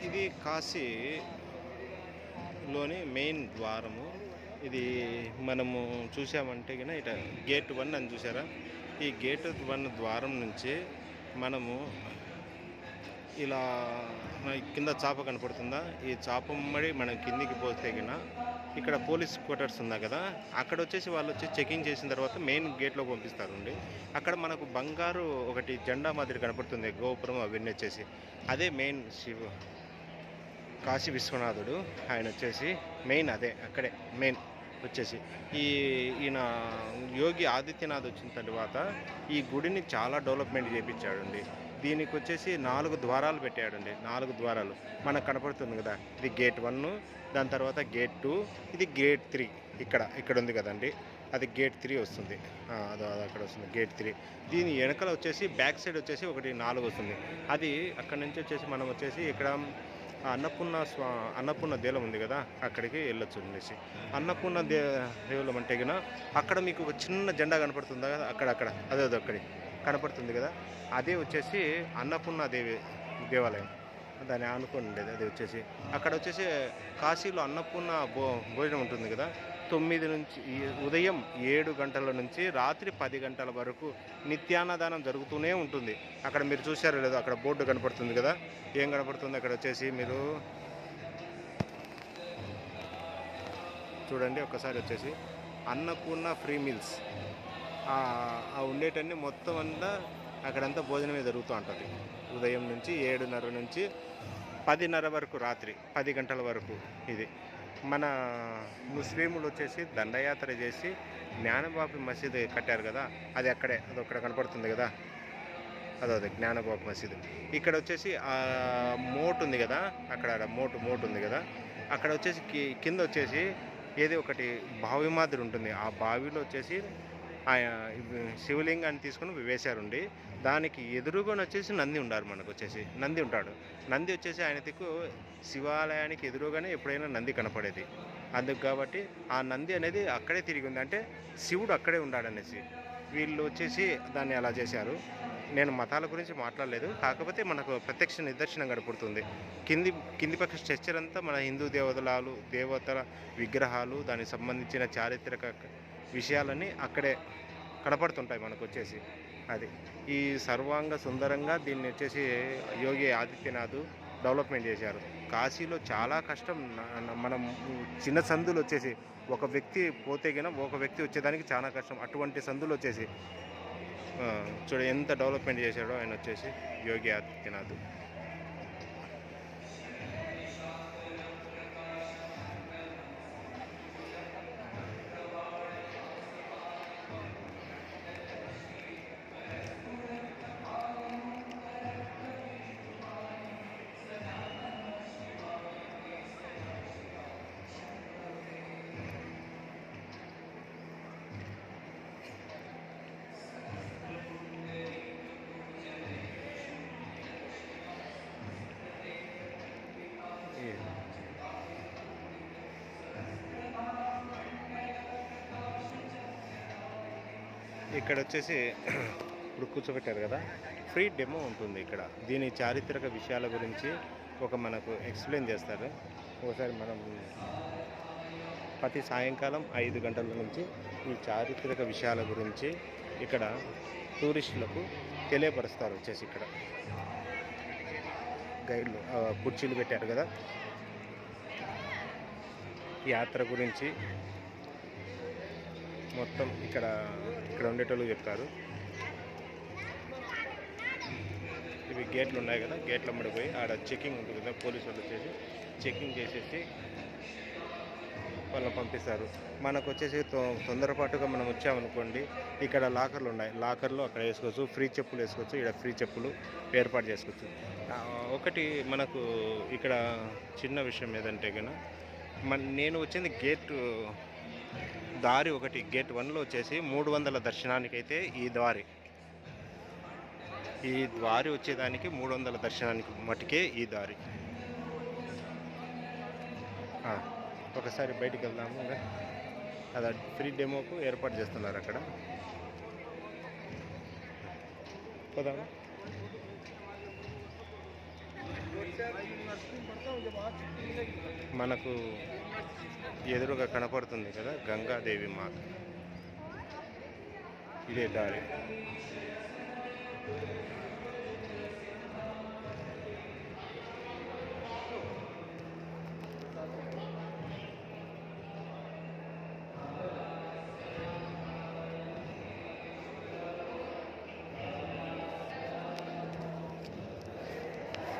ఇది కాశీలోని మెయిన్ ద్వారము. ఇది మనము చూసామంటే గిన ఇట గేట్ 1 అని చూసారా? ఈ గేట్ 1 ద్వారం నుంచి మనము ఇలా కింద చాప కనపడుతుందా? ఈ చాప ఉమ్మడి మనం కిందికి పోతే గిన ఇక్కడ పోలీస్ క్వార్టర్స్ ఉందా కదా, అక్కడ వచ్చేసి వాళ్ళు వచ్చి చెకింగ్ చేసిన తర్వాత మెయిన్ గేట్లో పంపిస్తారండి. అక్కడ మనకు బంగారు ఒకటి జెండా మాదిరి కనపడుతుంది, గోపురం అవన్నీ వచ్చేసి అదే మెయిన్ కాశీ విశ్వనాథుడు. ఆయన వచ్చేసి మెయిన్ అదే అక్కడే మెయిన్ వచ్చేసి ఈయన యోగి ఆదిత్యనాథ్ వచ్చిన తర్వాత ఈ గుడిని చాలా డెవలప్మెంట్ చేయించాడండి. దీనికి వచ్చేసి 4 ద్వారాలు పెట్టాడండి. 4 ద్వారాలు మనకు కనపడుతుంది కదా, ఇది గేట్ 1, దాని తర్వాత గేట్ 2, ఇది గేట్ 3. ఇక్కడ ఉంది కదండి, అది గేట్ 3 వస్తుంది. అది అక్కడ వస్తుంది గేట్ 3. దీని వెనకాల వచ్చేసి బ్యాక్ సైడ్ వచ్చేసి ఒకటి 4 వస్తుంది. అది అక్కడ నుంచి వచ్చేసి మనం వచ్చేసి ఇక్కడ అన్నపూర్ణ దేవాలయం ఉంది కదా, అక్కడికి వెళ్ళొచ్చు అనేసి. అన్నపూర్ణ దేవాలయం అంటే కన్నా అక్కడ మీకు ఒక చిన్న జెండా కనపడుతుందా కదా, అక్కడ అదే అక్కడి కనపడుతుంది కదా, అదే వచ్చేసి అన్నపూర్ణ దేవాలయం. దాన్ని ఆనుకొని ఉండేది అది వచ్చేసి. అక్కడ వచ్చేసి కాశీలో అన్నపూర్ణ భోజనం ఉంటుంది కదా, 9 నుంచి ఉదయం 7 గంటల నుంచి రాత్రి 10 గంటల వరకు నిత్యాన్నదానం జరుగుతూనే ఉంటుంది. అక్కడ మీరు చూశారో లేదో, అక్కడ బోర్డు కనపడుతుంది కదా, ఏం కనపడుతుంది అక్కడ వచ్చేసి మీరు చూడండి ఒకసారి వచ్చేసి అన్నపూర్ణ ఫ్రీ మీల్స్. ఉండేటన్ని మొత్తం అంతా అక్కడంతా భోజనమే జరుగుతూ ఉంటుంది. ఉదయం నుంచి 7:30 నుంచి 10:30 వరకు, రాత్రి 10 గంటల వరకు. ఇది మన ముస్లింలు వచ్చేసి దండయాత్ర చేసి జ్ఞానబాపి మసీదు కట్టారు కదా, అది అదొక్కడ కనపడుతుంది కదా, అదే జ్ఞానబాపి మసీదు. ఇక్కడ వచ్చేసి మోట్ ఉంది కదా, అక్కడ మోట్ ఉంది కదా, అక్కడ వచ్చేసి కింద వచ్చేసి ఏదో ఒకటి బావి మాదిరి ఉంటుంది. ఆ బావిలో వచ్చేసి శివలింగాన్ని తీసుకుని వేశారుండి. దానికి ఎదురుగా వచ్చేసి నంది ఉండారు. మనకు వచ్చేసి నంది ఉంటాడు. నంది వచ్చేసి ఆయన దిక్కు శివాలయానికి ఎదురుగానే ఎప్పుడైనా నంది కనపడేది. అందుకు కాబట్టి ఆ నంది అనేది అక్కడే తిరిగి ఉంది, అంటే శివుడు అక్కడే ఉన్నాడనేసి వీళ్ళు వచ్చేసి దాన్ని అలా చేశారు. నేను మతాల గురించి మాట్లాడలేదు, కాకపోతే మనకు ప్రత్యక్ష నిదర్శనం కనపడుతుంది. కింది పక్క స్ట్రక్చర్ అంతా మన హిందూ దేవతల విగ్రహాలు, దానికి సంబంధించిన చారిత్రక విషయాలన్నీ అక్కడే కనపడుతుంటాయి మనకు వచ్చేసి. అది ఈ సర్వాంగ సుందరంగా దీన్ని వచ్చేసి యోగి ఆదిత్యనాథ్ డెవలప్మెంట్ చేశారు. కాశీలో చాలా కష్టం. మనం చిన్న సందులు వచ్చేసి ఒక వ్యక్తి పోతే కన్నా ఒక వ్యక్తి వచ్చేదానికి చాలా కష్టం. అటువంటి సందులు వచ్చేసి చూడ ఎంత డెవలప్మెంట్ చేశాడో ఆయన వచ్చేసి యోగి ఆదిత్యనాథ్. ఇక్కడ వచ్చేసి ఇప్పుడు కూర్చోబెట్టారు కదా, ఫ్రీ డెమో ఉంటుంది ఇక్కడ. దీని చారిత్రక విషయాల గురించి మనకు ఎక్స్ప్లెయిన్ చేస్తారు. ఒకసారి మనం ప్రతి సాయంకాలం 5 గంటల నుంచి ఈ చారిత్రక విషయాల గురించి ఇక్కడ టూరిస్టులకు తెలియపరుస్తారు. వచ్చేసి ఇక్కడ గైడ్లు కుర్చీలు పెట్టారు కదా, యాత్ర గురించి మొత్తం ఇక్కడ ఉండేటోళ్ళు చెప్తారు. ఇవి గేట్లు ఉన్నాయి కదా, గేట్ల అమ్మడిపోయి ఆడ చెకింగ్ ఉంటుంది కదా, పోలీసు వాళ్ళు వచ్చేసి చెకింగ్ చేసేసి వాళ్ళని పంపిస్తారు. మనకు వచ్చేసి తొందరపాటుగా మనం వచ్చామనుకోండి, ఇక్కడ లాకర్లు ఉన్నాయి, లాకర్లో అక్కడ వేసుకోవచ్చు, ఫ్రీ చెప్పులు వేసుకోవచ్చు, ఇక్కడ ఫ్రీ చెప్పులు ఏర్పాటు చేసుకోవచ్చు. ఒకటి మనకు ఇక్కడ చిన్న విషయం ఏదంటే కనుక నేను వచ్చింది దారి ఒకటి గేట్ 1లో వచ్చేసి 300 దర్శనానికైతే ఈ దారి వచ్చేదానికి 300 దర్శనానికి మటుకే ఈ దారి. ఒకసారి బయటికి వెళ్దాము. అది ఫ్రీ డెమోకు ఏర్పాటు చేస్తున్నారు అక్కడ. పోదాము. మనకు ఎదురుగా కనపడుతుంది కదా గంగాదేవి మాత. ఇదే దారి.